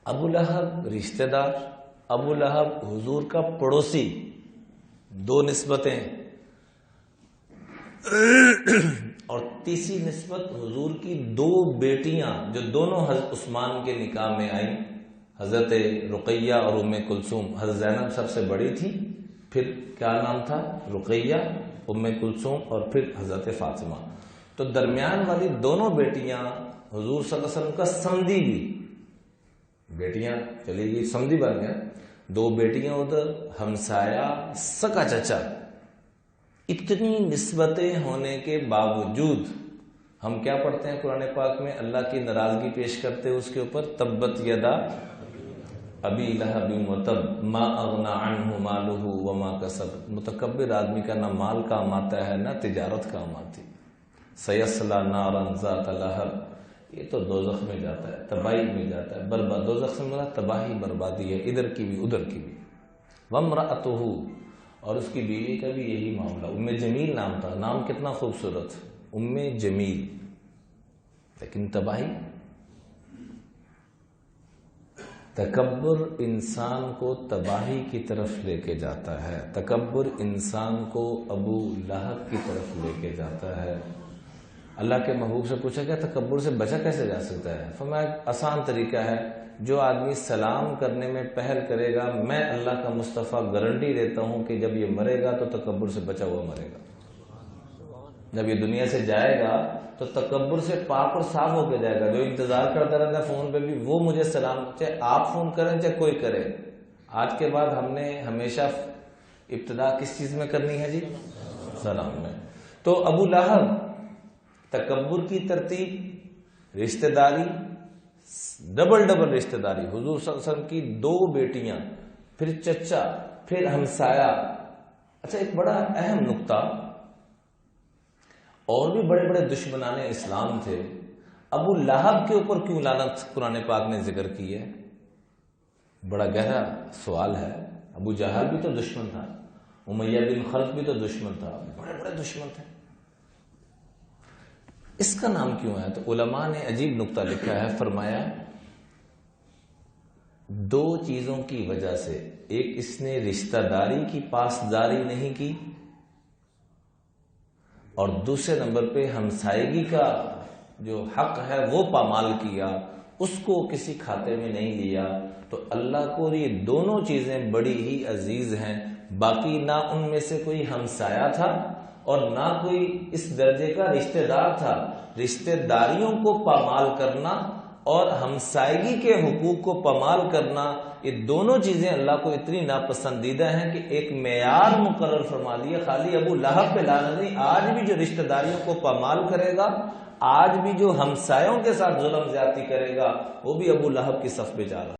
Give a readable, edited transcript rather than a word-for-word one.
ابو لہب رشتہ دار، ابو لہب حضور کا پڑوسی، دو نسبتیں، اور تیسری نسبت حضور کی دو بیٹیاں جو دونوں حضرت عثمان کے نکاح میں آئیں، حضرت رقیہ اور ام کلثوم۔ حضرت زینب سب سے بڑی تھی، پھر کیا نام تھا؟ رقیہ، ام کلثوم، اور پھر حضرت فاطمہ۔ تو درمیان والی دونوں بیٹیاں حضور صلی اللہ علیہ وسلم کا سمدی بھی، بیٹیاں چلی گئی، سمدی بن گیا، دو بیٹیاں ادھر، ہمسایا، سکا چچا۔ اتنی نسبتیں ہونے کے باوجود ہم کیا پڑھتے ہیں قرآن پاک میں؟ اللہ کی ناراضگی پیش کرتے اس کے اوپر، تبت یدا ابی لہب وتب ما اغنی عنہ مالہ وما کسب۔ متکبر آدمی کا نہ مال کام آتا ہے نہ تجارت کام آتی۔ سیصلی نارا ذات لہب، یہ تو دوزخ میں جاتا ہے، تباہی میں جاتا ہے، برباد۔ دوزخ سے مراد تباہی بربادی ہے، ادھر کی بھی ادھر کی بھی۔ وامرأتہ، اور اس کی بیوی کا بھی یہی معاملہ۔ ام جمیل نام تھا، نام کتنا خوبصورت، ام جمیل، لیکن تباہی۔ تکبر انسان کو تباہی کی طرف لے کے جاتا ہے، تکبر انسان کو ابو لہب کی طرف لے کے جاتا ہے۔ اللہ کے محبوب سے پوچھا گیا تکبر سے بچا کیسے جا سکتا ہے؟ فرمایا آسان طریقہ ہے، جو آدمی سلام کرنے میں پہل کرے گا، میں اللہ کا مصطفیٰ گارنٹی دیتا ہوں کہ جب یہ مرے گا تو تکبر سے بچا ہوا مرے گا۔ جب یہ دنیا سے جائے گا تو تکبر سے پاک اور صاف ہو کے جائے گا۔ جو انتظار کرتا رہتا ہے فون پہ بھی، وہ مجھے سلام، چاہے آپ فون کریں چاہے کوئی کرے۔ آج کے بعد ہم نے ہمیشہ ابتدا کس چیز میں کرنی ہے جی؟ سلام میں۔ تو ابو لہب، تکبر کی ترتیب، رشتہ داری، ڈبل رشتہ داری، حضور صلی اللہ علیہ وسلم کی دو بیٹیاں، پھر چچا، پھر ہمسایا۔ اچھا ایک بڑا اہم نقطہ، اور بھی بڑے بڑے دشمنان اسلام تھے، ابو لہب کے اوپر کیوں لعنت قرآن پاک نے ذکر کی ہے؟ بڑا گہرا سوال ہے۔ ابو جہل بھی تو دشمن تھا، امیہ بن خلف بھی تو دشمن تھا، بڑے بڑے دشمن تھے۔ اس کا نام کیوں ہے؟ تو علماء نے عجیب نقطہ لکھا ہے، فرمایا دو چیزوں کی وجہ سے، ایک اس نے رشتہ داری کی پاسداری نہیں کی، اور دوسرے نمبر پہ ہمسائیگی کا جو حق ہے وہ پامال کیا، اس کو کسی کھاتے میں نہیں لیا۔ تو اللہ کو یہ دونوں چیزیں بڑی ہی عزیز ہیں، باقی نہ ان میں سے کوئی ہمسایا تھا اور نہ کوئی اس درجے کا رشتہ دار تھا۔ رشتہ داریوں کو پامال کرنا اور ہمسائیگی کے حقوق کو پامال کرنا، یہ دونوں چیزیں اللہ کو اتنی ناپسندیدہ ہیں کہ ایک معیار مقرر فرما دیا۔ خالی ابو لہب پہ لعنت نہیں، آج بھی جو رشتہ داریوں کو پامال کرے گا، آج بھی جو ہمسایوں کے ساتھ ظلم زیادتی کرے گا، وہ بھی ابو لہب کی صف پہ جا رہا ہے۔